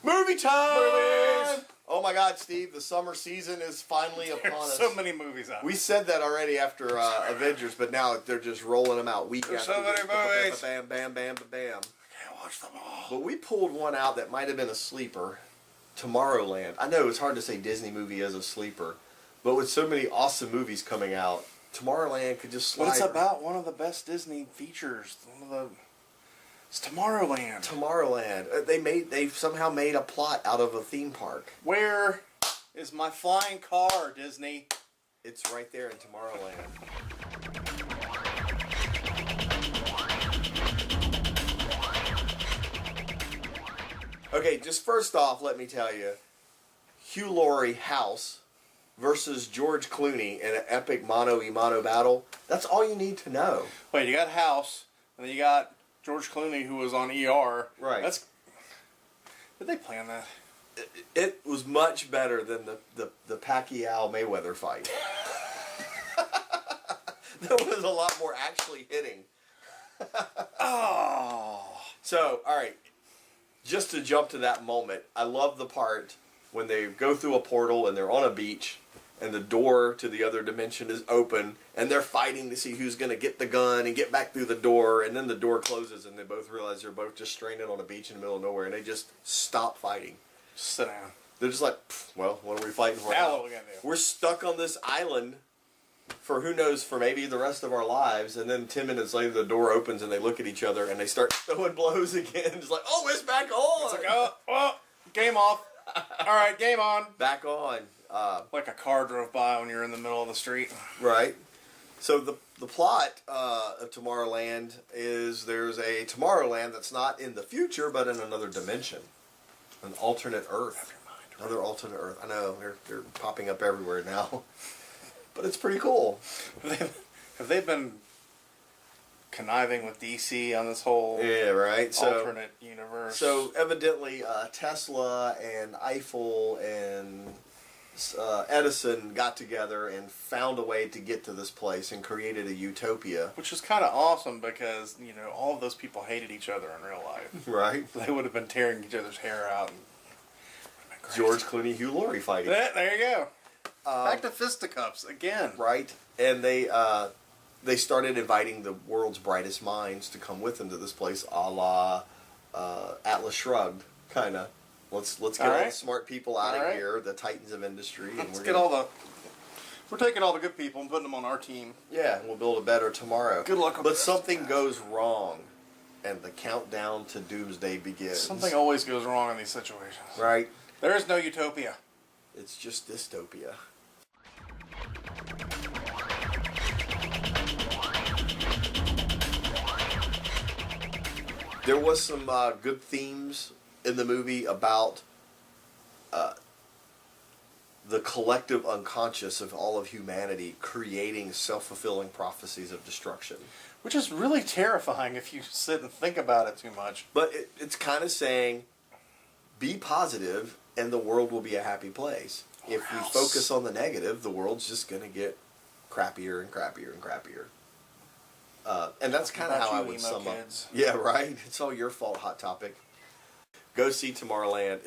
Movie time! Movies! Oh my God, Steve, the summer season is finally upon us. So many movies out. We said that already after Avengers, but now they're just rolling them out week There's after so many week. movies. Bam, bam, bam, bam, bam. Can't watch them all. But we pulled one out that might have been a sleeper. Tomorrowland. I know it's hard to say Disney movie as a sleeper, but with so many awesome movies coming out, Tomorrowland could just slide. But it's about one of the best Disney features. It's Tomorrowland. Tomorrowland. They somehow made a plot out of a theme park. Where is my flying car, Disney? It's right there in Tomorrowland. Okay, just first off, let me tell you, Hugh Laurie House versus George Clooney in an epic mano-a-mano battle. That's all you need to know. Wait, you got House, and then you got George Clooney, who was on ER. Right. Did they plan that? It was much better than the Pacquiao-Mayweather fight. There was a lot more actually hitting. Oh. So, all right. Just to jump to that moment, I love the part when they go through a portal and they're on a beach and the door to the other dimension is open and they're fighting to see who's going to get the gun and get back through the door, and then the door closes and they both realize they're both just stranded on a beach in the middle of nowhere, and they just stop fighting. Just sit down. They're just like, well, what are we fighting for Now now? what are we gonna do? We're stuck on this island for who knows, for maybe the rest of our lives, and then 10 minutes later the door opens and they look at each other and they start throwing blows again. It's like, oh, it's back on! It's like, oh, game off. All right, game on. Back on. Like a car drove by when you're in the middle of the street. Right. So the plot of Tomorrowland is there's a Tomorrowland that's not in the future but in another dimension. An alternate Earth. Another alternate Earth. I know, they're popping up everywhere now. But it's pretty cool. Have they been conniving with DC on this whole alternate universe? So evidently Tesla and Eiffel and Edison got together and found a way to get to this place and created a utopia. Which is kind of awesome because, all of those people hated each other in real life. Right. They would have been tearing each other's hair out. George Clooney, Hugh Laurie fighting. There you go. Back to fisticuffs again. Right. And they started inviting the world's brightest minds to come with them to this place, a la Atlas Shrugged, kind of. Let's get all the smart people out of here, the titans of industry. We're taking all the good people and putting them on our team. Yeah, and we'll build a better tomorrow. Good luck. But something goes wrong, and the countdown to doomsday begins. Something always goes wrong in these situations. Right. There is no utopia. It's just dystopia. There was some good themes in the movie about the collective unconscious of all of humanity creating self-fulfilling prophecies of destruction. Which is really terrifying if you sit and think about it too much. But it's kind of saying, be positive and the world will be a happy place. If we focus on the negative, the world's just going to get crappier and crappier and crappier. And that's kind of how I would sum up. Yeah, right? It's all your fault, Hot Topic. Go see Tomorrowland.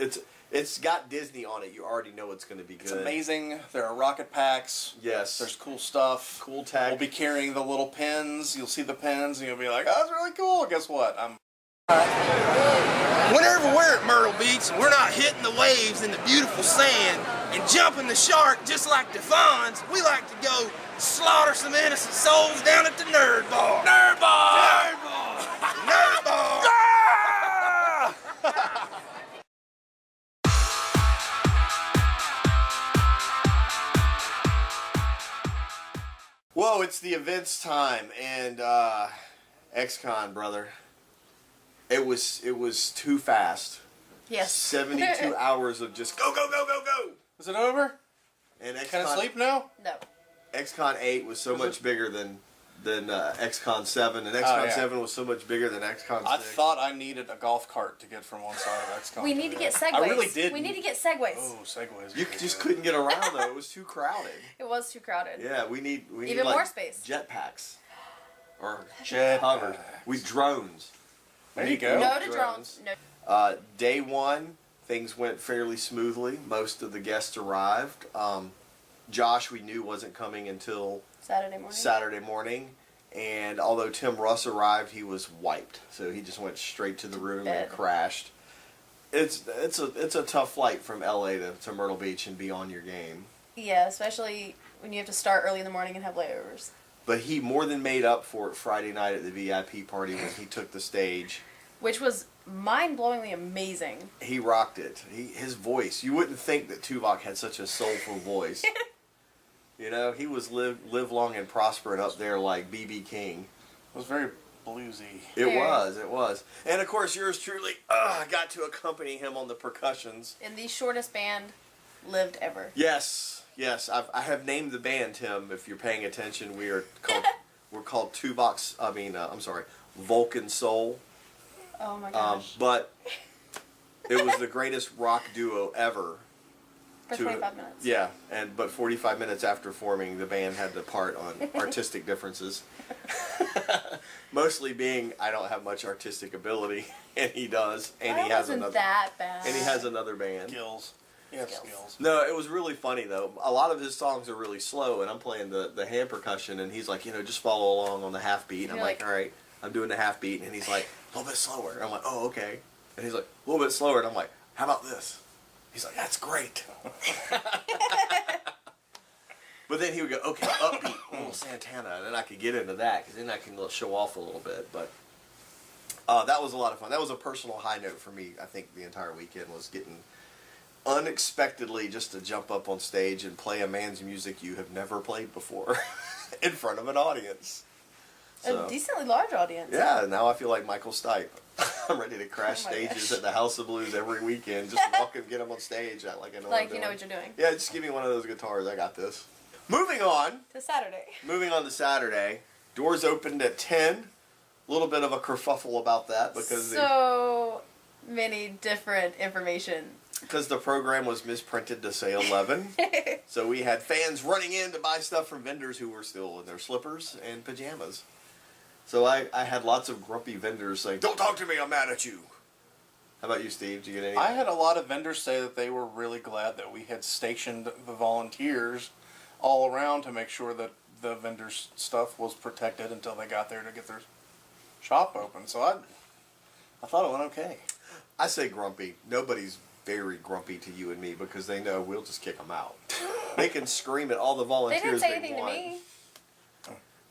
It's got Disney on it. You already know it's going to be good. It's amazing. There are rocket packs. Yes. There's cool stuff. Cool tag. We'll be carrying the little pins. You'll see the pins and you'll be like, oh, that's really cool. Guess what? Whenever we're at Myrtle Beach and we're not hitting the waves in the beautiful sand and jumping the shark just like the Fonz, we like to go slaughter some innocent souls down at the Nerd Bar. Nerd Bar! Nerd Bar! Nerd Bar! Whoa, it's the events time, and XCon, brother. It was too fast. Yes. 72 hours of just go, go, go, go, go. Is it over? And Can I sleep now? No. XCon 8 was so much bigger than XCon 7, and XCon 7 was so much bigger than XCon 6. I thought I needed a golf cart to get from one side of XCon. We need to get segways. I really did. We need to get segways. Oh, segways. You just couldn't get around though. It was too crowded. It was too crowded. Yeah, we need even like more space. Jetpacks or Jet hovers. We drones. There you go. No to drones. No. Day one, things went fairly smoothly. Most of the guests arrived. Josh, we knew, wasn't coming until Saturday morning. And although Tim Russ arrived, he was wiped. So he just went straight to the room and crashed. It's a tough flight from LA to Myrtle Beach and be on your game. Yeah, especially when you have to start early in the morning and have layovers. But he more than made up for it Friday night at the VIP party when he took the stage. Which was mind-blowingly amazing. He rocked it. His voice. You wouldn't think that Tuvok had such a soulful voice. You know, he was live long and prosper and up there like B.B. King. It was very bluesy. It was. And of course, yours truly got to accompany him on the percussions. In the shortest band lived ever. Yes. I have named the band, Tim. If you're paying attention, we're called Tuvok's. Vulcan Soul. Oh my gosh. But it was the greatest rock duo ever. For 25 minutes. Yeah, but 45 minutes after forming, the band had to part on artistic differences. Mostly being, I don't have much artistic ability, and he does, and he has another. That bad. And he has another band. Skills. He has skills. No, it was really funny though. A lot of his songs are really slow, and I'm playing the hand percussion, and he's like, just follow along on the half beat. And I'm like, all right, I'm doing the half beat, and he's like, a little bit slower. And I'm like, oh, okay. And he's like, a little bit slower, and I'm like, how about this? He's like, that's great. But then he would go, okay, upbeat, little Santana, and then I could get into that, because then I can show off a little bit. But that was a lot of fun. That was a personal high note for me, I think, the entire weekend, was getting unexpectedly just to jump up on stage and play a man's music you have never played before in front of an audience. So, a decently large audience. Yeah, now I feel like Michael Stipe. I'm ready to crash stages at the House of Blues every weekend. Just walk and get them on stage. I know what you're doing. Yeah, just give me one of those guitars. I got this. Moving on to Saturday. Doors opened at 10. A little bit of a kerfuffle about that because many different information. Because the program was misprinted to say 11. So we had fans running in to buy stuff from vendors who were still in their slippers and pajamas. So I had lots of grumpy vendors saying, don't talk to me, I'm mad at you. How about you, Steve? Did you get any? I had a lot of vendors say that they were really glad that we had stationed the volunteers all around to make sure that the vendors' stuff was protected until they got there to get their shop open. So I thought it went okay. I say grumpy. Nobody's very grumpy to you and me because they know we'll just kick them out. They can scream at all the volunteers they didn't say anything to me.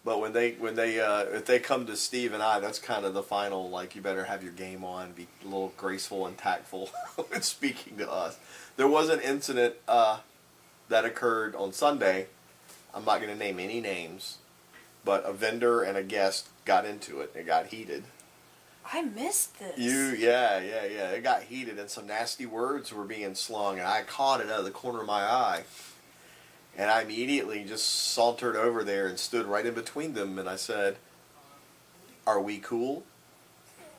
But when if they come to Steve and I, that's kind of the final, like, you better have your game on, be a little graceful and tactful when speaking to us. There was an incident that occurred on Sunday. I'm not going to name any names, but a vendor and a guest got into it. It got heated. I missed this. Yeah. It got heated and some nasty words were being slung, and I caught it out of the corner of my eye. And I immediately just sauntered over there and stood right in between them, and I said, are we cool?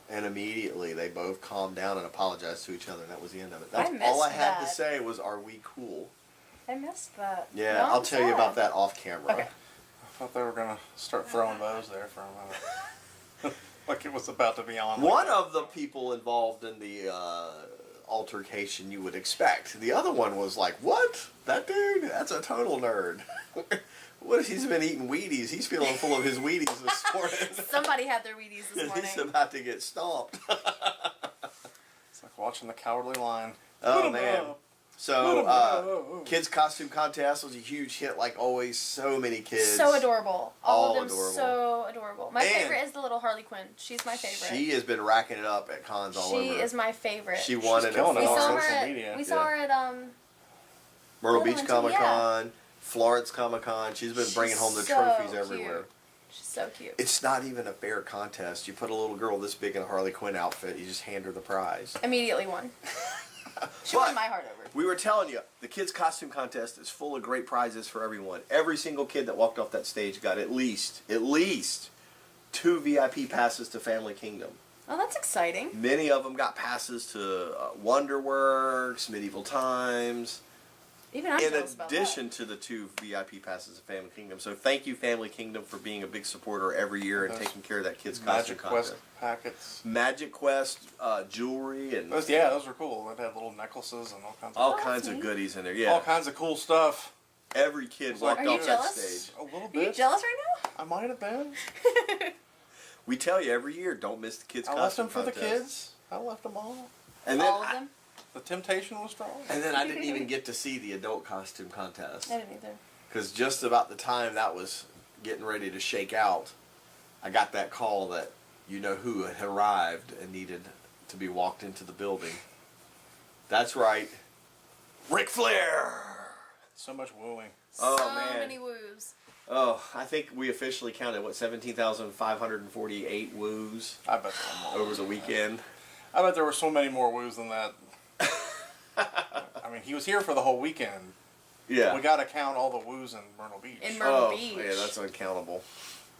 And immediately they both calmed down and apologized to each other, and that was the end of it. That's all I had to say was, are we cool? I missed that. Yeah, I'll tell you about that off camera. Okay. I thought they were going to start throwing those there for a minute. Like it was about to be on. One of the people involved in the altercation you would expect. The other one was like, what? That dude? That's a total nerd. What if he's been eating Wheaties? He's feeling full of his Wheaties this morning. Somebody had their Wheaties this morning. He's about to get stomped. It's like watching The Cowardly Lion. Oh, man. So, kids' costume contest was a huge hit, like always. So many kids. So adorable. All of them adorable. So adorable. My favorite is the little Harley Quinn. She's my favorite. She has been racking it up at cons all over. She is my favorite. She won it on social media. We saw her at Myrtle Beach Comic Con, Florence Comic Con. She's been bringing home the trophies everywhere. She's so cute. It's not even a fair contest. You put a little girl this big in a Harley Quinn outfit, you just hand her the prize. Immediately won. She won my heart over. We were telling you, the kids' costume contest is full of great prizes for everyone. Every single kid that walked off that stage got at least 2 VIP passes to Family Kingdom. Oh, that's exciting. Many of them got passes to Wonderworks, Medieval Times. Even I'm In jealous about that. addition to the 2 VIP passes of Family Kingdom. So thank you, Family Kingdom, for being a big supporter every year and Those taking care of that kids' costume Magic Quest contest. packets. Magic Quest jewelry and Those were cool. It had little necklaces and all kinds of all that's kinds of neat. goodies in there. Yeah, all kinds of cool stuff. every kid walked Are you off that jealous? stage. A little Are you bit. jealous right now? I might have been. We tell you every year, don't miss the kids' I costume left them for the contest. kids. I left them all. And then All of them? The temptation was strong. And then I didn't even get to see the adult costume contest. I didn't either. Because just about the time that was getting ready to shake out, I got that call that you know who had arrived and needed to be walked into the building. That's right. Ric Flair! So much wooing. Oh, so man. many woos. Oh, I think we officially counted, 17,548 woos I bet there were more. over the weekend. I bet there were so many more woos than that. I mean, he was here for the whole weekend. Yeah. We got to count all the woos in Myrtle Beach. In Myrtle Oh, Beach. yeah, that's uncountable.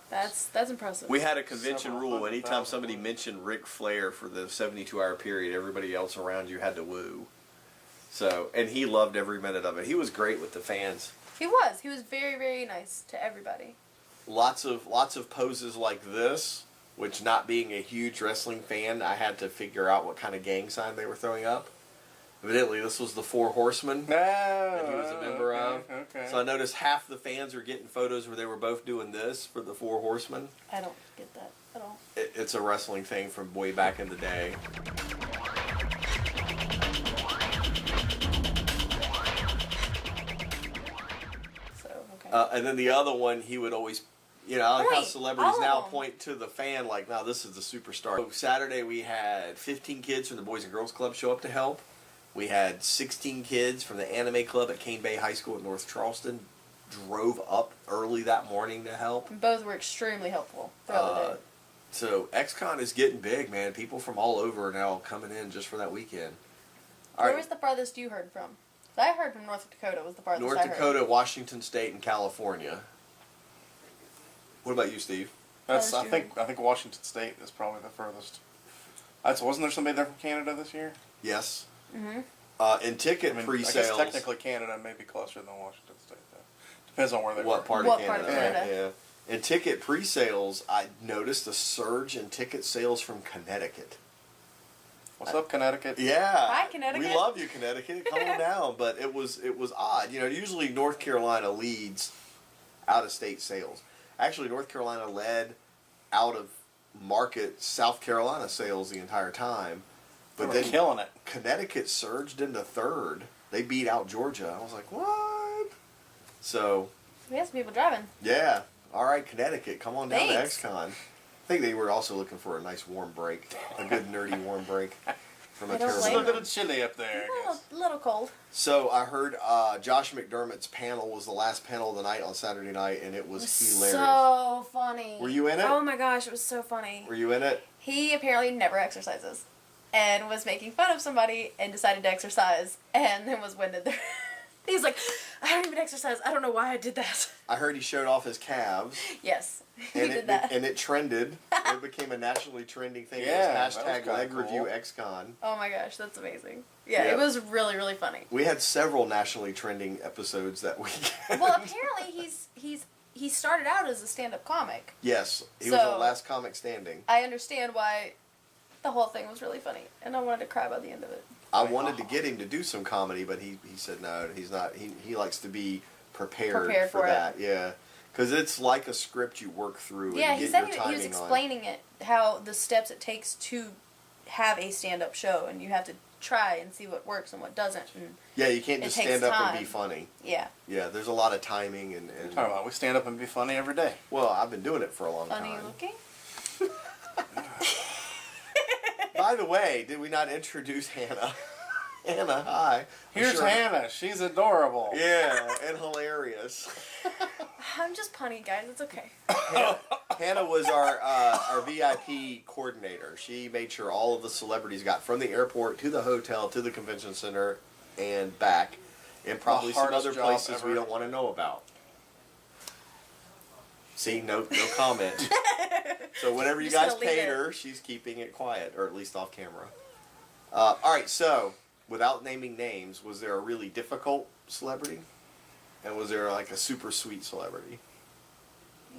That's impressive. We had a convention Several rule. hundred Anytime thousand somebody woos. mentioned Ric Flair for the 72-hour period, everybody else around you had to woo. So, and he loved every minute of it. He was great with the fans. He was. He was very, very nice to everybody. Lots of poses like this, which not being a huge wrestling fan, I had to figure out what kind of gang sign they were throwing up. Evidently, this was the Four Horsemen that he was a member of. Okay. So I noticed half the fans were getting photos where they were both doing this for the Four Horsemen. I don't get that at all. It's a wrestling thing from way back in the day. So, okay. And then the other one, he would always, you know, I like how Point. celebrities All now of 'em. point to the fan like, now this is the superstar. So Saturday we had 15 kids from the Boys and Girls Club show up to help. We had 16 kids from the Anime Club at Cane Bay High School in North Charleston drove up early that morning to help. And both were extremely helpful throughout the day. So XCon is getting big, man. People from all over are now coming in just for that weekend. All Where right, was the farthest you heard from? 'Cause I heard from North Dakota was the farthest North I heard. Dakota, Washington State, and California. What about you, Steve? That's. That I is think Washington State is probably the furthest. Wasn't there somebody there from Canada this year? Yes. Mm-hmm. In ticket I mean, I pre-sales. guess technically Canada may be closer than Washington State, though. Depends on where they What were. part What of part of Canada? Canada? Yeah. In ticket pre-sales, I noticed a surge in ticket sales from Connecticut. What's up, Connecticut? Yeah. Hi, Connecticut. We love you, Connecticut. Calm down. But it was odd. You know, usually North Carolina leads out-of-state sales. Actually, North Carolina led out-of-market South Carolina sales the entire time. But They were then killing it. Connecticut surged into third. They beat out Georgia. I was like, what? So, We had some people driving. yeah. All right, Connecticut, come on down Thanks. to XCon. I think they were also looking for a nice warm break, a good nerdy warm break from a I don't It's a terrible. blame little bit of chilly up there, I guess. Little cold. So I heard Josh McDermott's panel was the last panel of the night on Saturday night, and it was hilarious. So funny. Were you in it? Oh my gosh, it was so funny. Were you in it? He apparently never exercises and was making fun of somebody and decided to exercise and then was winded there. He was like, I don't even exercise. I don't know why I did that. I heard he showed off his calves, Yes, he and did that. it trended. It became a nationally trending thing. Yeah, it was that was hashtag kinda leg cool. review XCon. Oh my gosh, that's amazing. Yeah, Yeah. it was really, really funny. We had several nationally trending episodes that week. Well, apparently he started out as a stand-up comic. Yes, he was So- the last comic standing. I understand why the whole thing was really funny, and I wanted to cry by the end of it. I wanted to get him to do some comedy, but he said no, he's not. He likes to be prepared for for it. that. Yeah, because it's like a script you work through. Yeah, and he get said your he was timing on. explaining it, how the steps it takes to have a stand-up show, and you have to try and see what works and what doesn't. And Yeah, you can't It just takes stand up and time. be funny. yeah, Yeah, there's a lot of timing and Talking about we stand up and be funny every day. well, I've been doing it for a long funny time. looking. By the way, did we not introduce Hannah? Hannah, hi. I'm Here's sure- Hannah. She's adorable. Yeah, and hilarious. I'm just punny, guys. It's okay. Hannah was our VIP coordinator. She made sure all of the celebrities got from the airport to the hotel to the convention center and back, and probably some hardest other job places we ever. don't want to know about. See, no comment. So whatever you Just guys gonna leave paid it. her, she's keeping it quiet, or at least off camera. All right, so without naming names, was there a really difficult celebrity? And was there like a super sweet celebrity?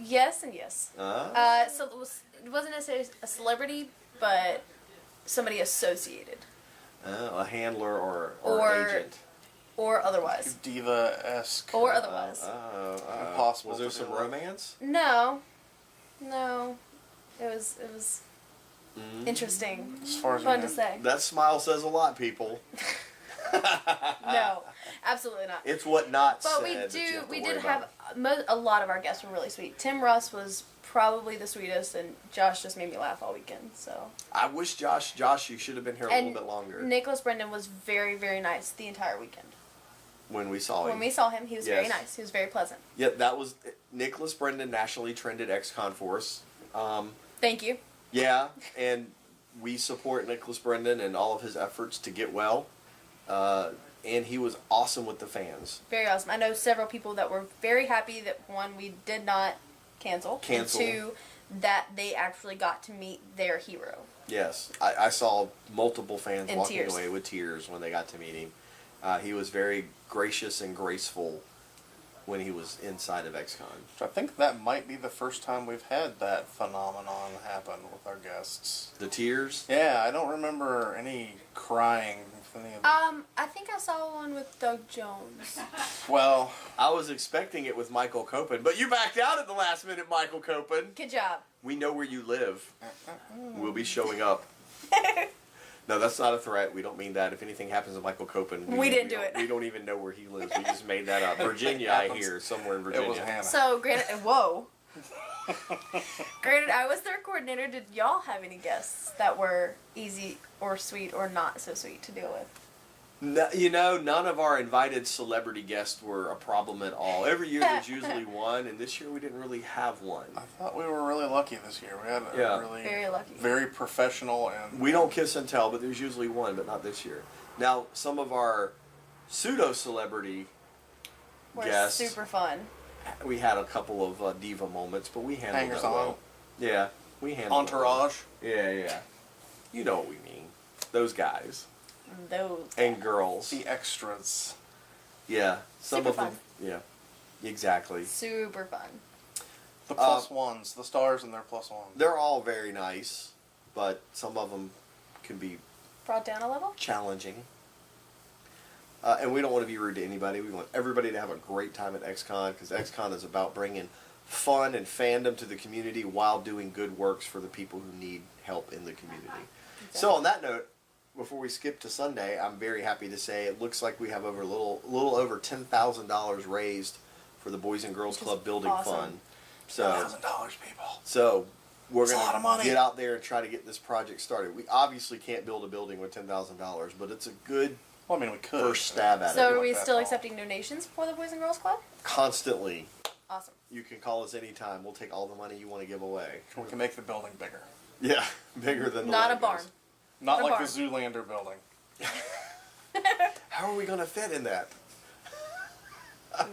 Yes and yes. So it wasn't necessarily a celebrity, but somebody associated. A handler or agent. Or otherwise. Diva-esque. Or otherwise. Impossible. Was there to some do. romance? No. It was interesting. As far as Fun you to know. say. That smile says a lot, people. No, absolutely not. It's what not But said. we that you have to we worry did about. have a lot of our guests were really sweet. Tim Russ was probably the sweetest, and Josh just made me laugh all weekend. So. I wish Josh, you should have been here a And little bit longer. Nicholas Brendan was very, very nice the entire weekend. When we saw him. When we saw him, he was very Yes. nice. He was very pleasant. Yeah, that was Nicholas Brendan, nationally trended XCon Force. Thank you. Yeah, and we support Nicholas Brendan and all of his efforts to get well. And he was awesome with the fans. Very awesome. I know several people that were very happy that, one, we did not cancel. And two, that they actually got to meet their hero. Yes, I saw multiple fans In walking tears. away with tears when they got to meet him. He was very gracious and graceful when he was inside of XCon. I think that might be the first time we've had that phenomenon happen with our guests. The tears? Yeah, I don't remember any crying with any of them. I think I saw one with Doug Jones. Well, I was expecting it with Michael Copen, but you backed out at the last minute, Michael Copen. Good job. We know where you live. We'll be showing up. No, that's not a threat. We don't mean that. If anything happens to Michael Copen, We didn't do it. We don't even know where he lives. We just made that up. Virginia, I hear, somewhere in Virginia. it was Hannah. So, granted, whoa. Granted, I was their coordinator. Did y'all have any guests that were easy or sweet or not so sweet to deal with? No, you know, none of our invited celebrity guests were a problem at all. Every year there's usually one, and this year we didn't really have one. I thought we were really lucky this year. We had a Yeah. really Very lucky. very professional and We don't kiss and tell, but there's usually one, but not this year. Now, some of our pseudo-celebrity Were guests, super fun. we had a couple of diva moments, but we handled Hangers that on. well. Yeah, we handled it well. entourage. Yeah. You know what we mean. Those guys. Those. And girls. The extras. Yeah. Some Super of them. fun. Yeah. Exactly. Super fun. The plus ones, the stars and their plus ones. They're all very nice, but some of them can be Brought down a level? challenging. And we don't want to be rude to anybody. We want everybody to have a great time at XCon, because XCon is about bringing fun and fandom to the community while doing good works for the people who need help in the community. So on that note, before we skip to Sunday, I'm very happy to say it looks like we have over a little over $10,000 raised for the Boys and Girls Which is Club Building awesome. Fund. So $1,000, people. So we're That's a lot of going to money. get out there and try to get this project started. We obviously can't build a building with $10,000, but it's a good Well, I mean, we could. first stab at So it. are we that still tall. accepting donations for the Boys and Girls Club? Constantly. Awesome. You can call us anytime. We'll take all the money you want to give away. We can make the building bigger. Yeah, bigger than the Not a Legos. barn. Not A like barn. the Zoolander building. How are we going to fit in that?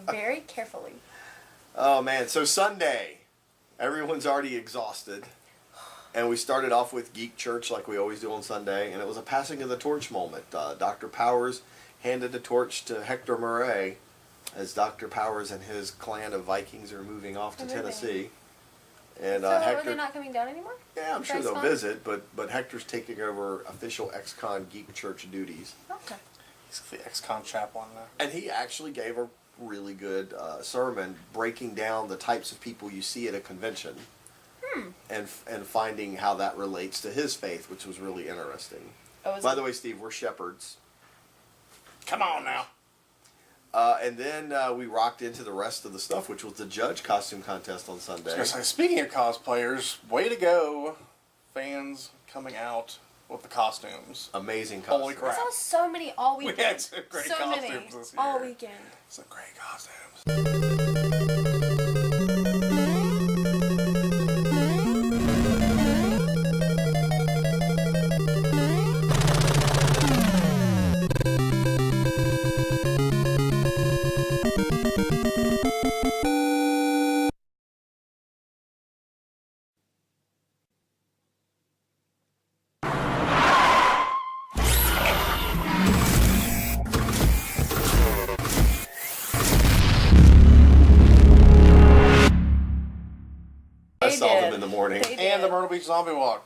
Very carefully. Oh man, so Sunday, everyone's already exhausted. And we started off with Geek Church like we always do on Sunday, and it was a passing of the torch moment. Dr. Powers handed the torch to Hector Murray as Dr. Powers and his clan of Vikings are moving off to They're moving. Tennessee. And So are Hector, they not coming down anymore? yeah, I'm sure for they'll XCon? visit, but Hector's taking over official XCon Geek Church duties. Okay. He's the ex-con chaplain now. And he actually gave a really good sermon breaking down the types of people you see at a convention. And finding how that relates to his faith, which was really interesting. Oh, By the way, Steve, we're shepherds. Come on now. And then we rocked into the rest of the stuff, which was the judge costume contest on Sunday. So, speaking of cosplayers, way to go, fans coming out with the costumes. Amazing Holy costume. crap. I saw so many all weekend. We had some great so costumes many this all year. weekend. Some great costumes. Myrtle Beach Zombie Walk.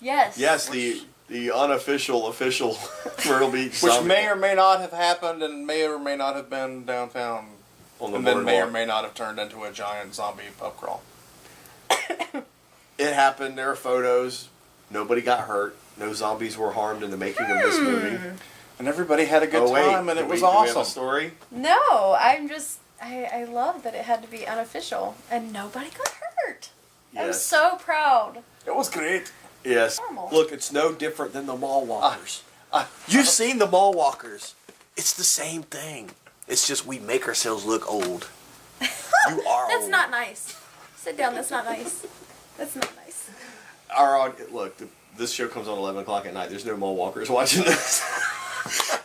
Yes. Yes, the unofficial official Myrtle Beach Which zombie may or may not have happened and may or may not have been downtown. on the And then may or boardwalk. may not have turned into a giant zombie pub crawl. It happened. There are photos. Nobody got hurt. No zombies were harmed in the making of this movie. And everybody had a good time and it was do we have awesome. a story? No, I love that it had to be unofficial and nobody got hurt. I'm Yes. so proud. It was great. Yes. Normal. Look, it's no different than the mall walkers. You've seen the mall walkers. It's the same thing. It's just we make ourselves look old. You are That's old. not nice. Sit down. That's not nice. That's not nice. Look, this show comes on 11 o'clock at night. There's no mall walkers watching this.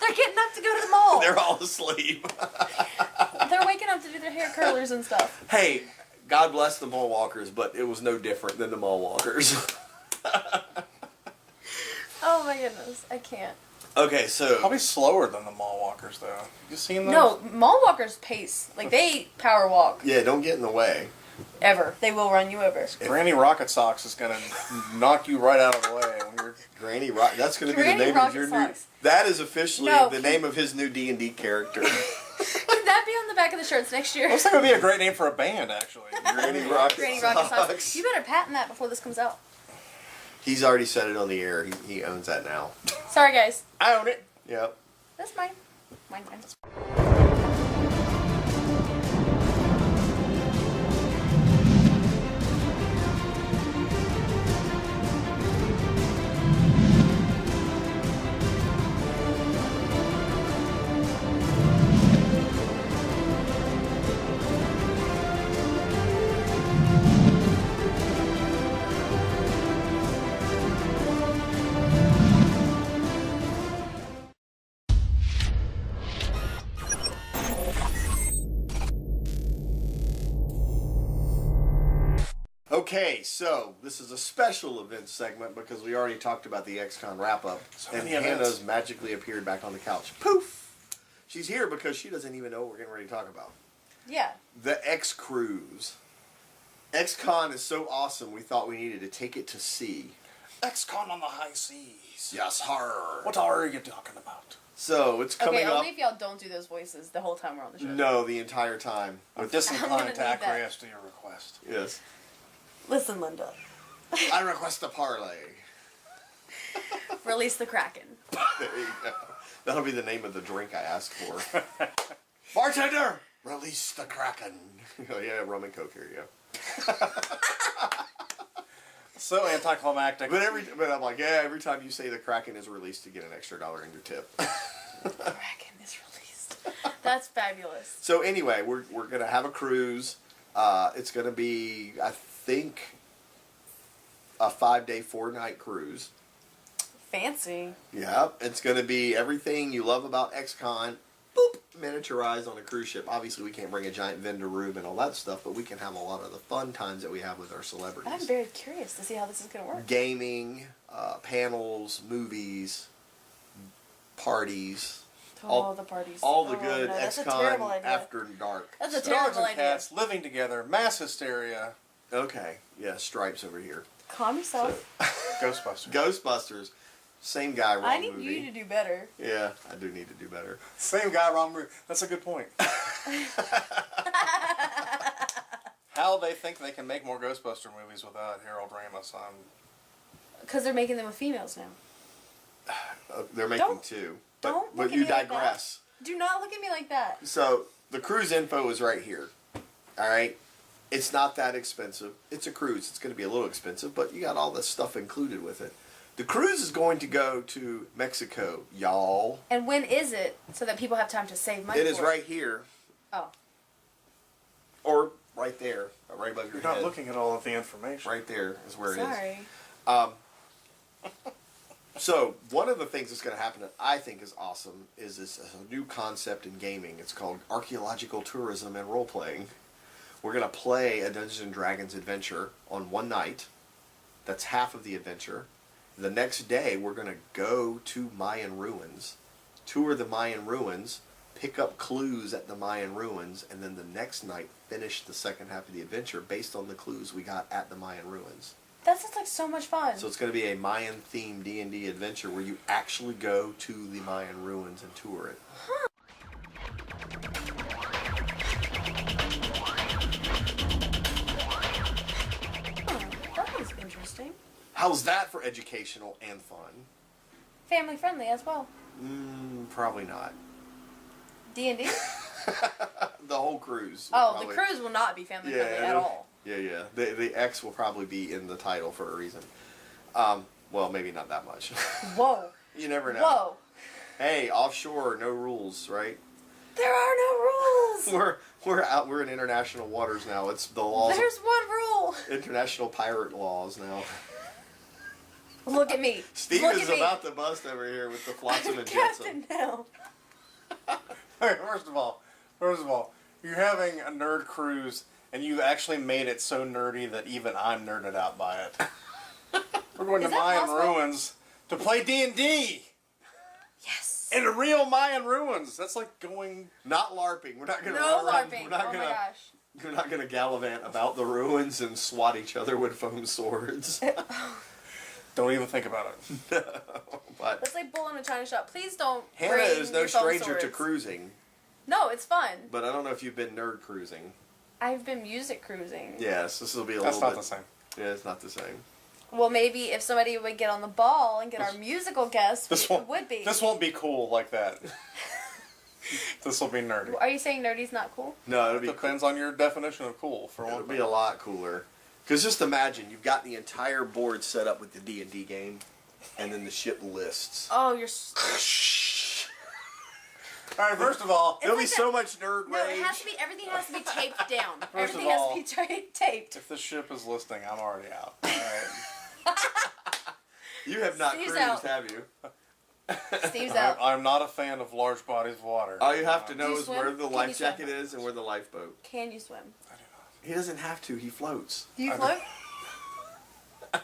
They're getting up to go to the mall. They're all asleep. They're waking up to do their hair curlers and stuff. Hey, God bless the mall walkers, but it was no different than the mall walkers. Oh my goodness, I can't. Okay, so Probably slower than the mall walkers, though. You seen those? No, mall walkers pace. Like, they power walk. yeah, don't get in the way. Ever. They will run you over. Granny Rocket Socks is going to knock you right out of the way when you're... Granny Rock. That's going to be the Granny name Rocket of your Socks. new. That is officially No, the can- name of his new D&D character. Can that be on the back of the shirts next year? I was thinking it would be a great name for a band, actually. Granny Rocket Granny Rocket Socks. Socks. You better patent that before this comes out. He's already said it on the air. He owns that now. Sorry, guys. I own it. Yep. That's mine. Mine. Okay, so this is a special event segment because we already talked about the XCon wrap-up, So and many events. Hannah's magically appeared back on the couch. Poof! She's here because she doesn't even know what we're getting ready to talk about. Yeah. The X Cruise. XCon is so awesome, we thought we needed to take it to sea. XCon on the high seas. Yes, horror. What are you talking about? So it's coming Okay, up. only if y'all don't do those voices the whole time we're on the show. No, the entire time. I'm I'm gonna disinclined to need that. acquiesce to your request. Yes. Listen, Linda. I request a parlay. Release the Kraken. There you go. That'll be the name of the drink I asked for. Bartender, release the Kraken. Oh yeah, rum and coke. Here you go. So anticlimactic. But I'm like, yeah. Every time you say the Kraken is released, you get an extra $1 in your tip. Kraken is released. That's fabulous. So anyway, we're gonna have a cruise. It's gonna be, I think, a 5-day, 4-night cruise. Fancy. Yeah, it's gonna be everything you love about XCon. Boop, miniaturized on a cruise ship. Obviously, we can't bring a giant vendor room and all that stuff, but we can have a lot of the fun times that we have with our celebrities. I'm very curious to see how this is going to work. Gaming, panels, movies, parties. Oh, the parties. All the Oh, good no, that's a terrible XCon idea. after dark. That's a stuff. Dogs terrible and idea. cats living together, mass hysteria, Okay, yeah, Stripes over here. Calm yourself. Ghostbusters. Ghostbusters, same guy, wrong I need movie. you to do better. Yeah, I do need to do better. Same guy, wrong movie. That's a good point. How they think they can make more Ghostbuster movies without Harold Ramis? Because they're making them with females now. They're making Don't- 2. don't But look at you me like that. digress. Do not look at me like that. So, the cruise info is right here. Alright? It's not that expensive. It's a cruise. It's going to be a little expensive, but you got all this stuff included with it. The cruise is going to go to Mexico, y'all. And when is it so that people have time to save money It is for right here, Oh. or right there, right above your You're not head. looking at all of the information. Right there is where it is. Sorry. So, one of the things that's going to happen that I think is awesome is this new concept in gaming. It's called archaeological tourism and role-playing. We're going to play a Dungeons & Dragons adventure on one night. That's half of the adventure. The next day, we're going to go to Mayan ruins, tour the Mayan ruins, pick up clues at the Mayan ruins, and then the next night, finish the second half of the adventure based on the clues we got at the Mayan ruins. That sounds like so much fun. So it's going to be a Mayan-themed D&D adventure where you actually go to the Mayan ruins and tour it. Huh. That was interesting. How's that for educational and fun? Family friendly as well. Probably not. D&D? The whole cruise. Oh, the cruise will not be family friendly at all. Yeah. The X will probably be in the title for a reason. Well, maybe not that much. Whoa. You never know. Whoa. Hey, offshore, no rules, right? There are no rules. We're in international waters now. It's the laws. There's one rule. International pirate laws now. Look at me. Steve Look is at me. about to bust over here with the flotsam and Captain jetsam. now. Okay, first of all, you're having a nerd cruise, and you actually made it so nerdy that even I'm nerded out by it. We're going to Is that Mayan possible? ruins to play D&D Yes. in the real Mayan ruins. That's like going. Not LARPing. We're not gonna No run around. LARPing. We're not Oh gonna. my gosh. We're not gonna gallivant about the ruins and swat each other with foam swords. Don't even think about it. But Let's like bull in a china shop. Please don't. Hannah bring is no your foam stranger to swords. cruising. No, it's fun. But I don't know if you've been nerd cruising. I've been music cruising. Yes, this will be a That's little not bit. the same. Yeah, it's not the same. Well, maybe if somebody would get on the ball and get our musical guest, This it won't. would be. This won't be cool like that. This will be nerdy. Are you saying nerdy's not cool? No, it'll be Depends on your definition of cool. For It'll one be thing. a lot cooler. Because just imagine, you've got the entire board set up with the D&D game, and then the ship lists. Oh, you're. All right. First of all, There'll be like so much nerd No, rage. it has to be. Everything has to be taped down. First of Everything has all- to be taped. if the ship is listing, I'm already out. All right. You have not Steve's cruised, out. have you? Steve's out. I'm not a fan of large bodies of water. All you have to know you is swim? where the Can you life swim? jacket is and where the lifeboat. Can you swim? He doesn't have to. He floats. Do you I float?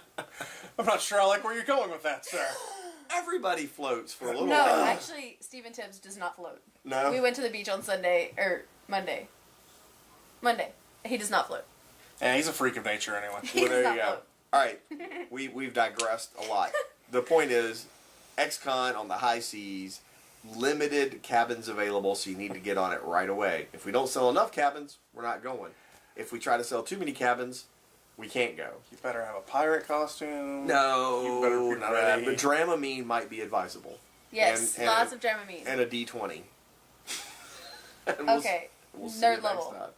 I'm not sure I like where you're going with that, sir. Everybody floats for a little No, while. actually, Stephen Tibbs does not float. No? We went to the beach on Sunday or Monday. Monday. He does not float. And he's a freak of nature anyway. He Well, does there not you go. float. All right. We've digressed a lot. The point is, XCon on the high seas, limited cabins available, so you need to get on it right away. If we don't sell enough cabins, we're not going. If we try to sell too many cabins, we can't go. You better have a pirate costume. No, You better be not ready. that. But Dramamine might be advisable. Yes, And lots of Dramamine. And a D20. And Okay, we'll see nerd you next level. time.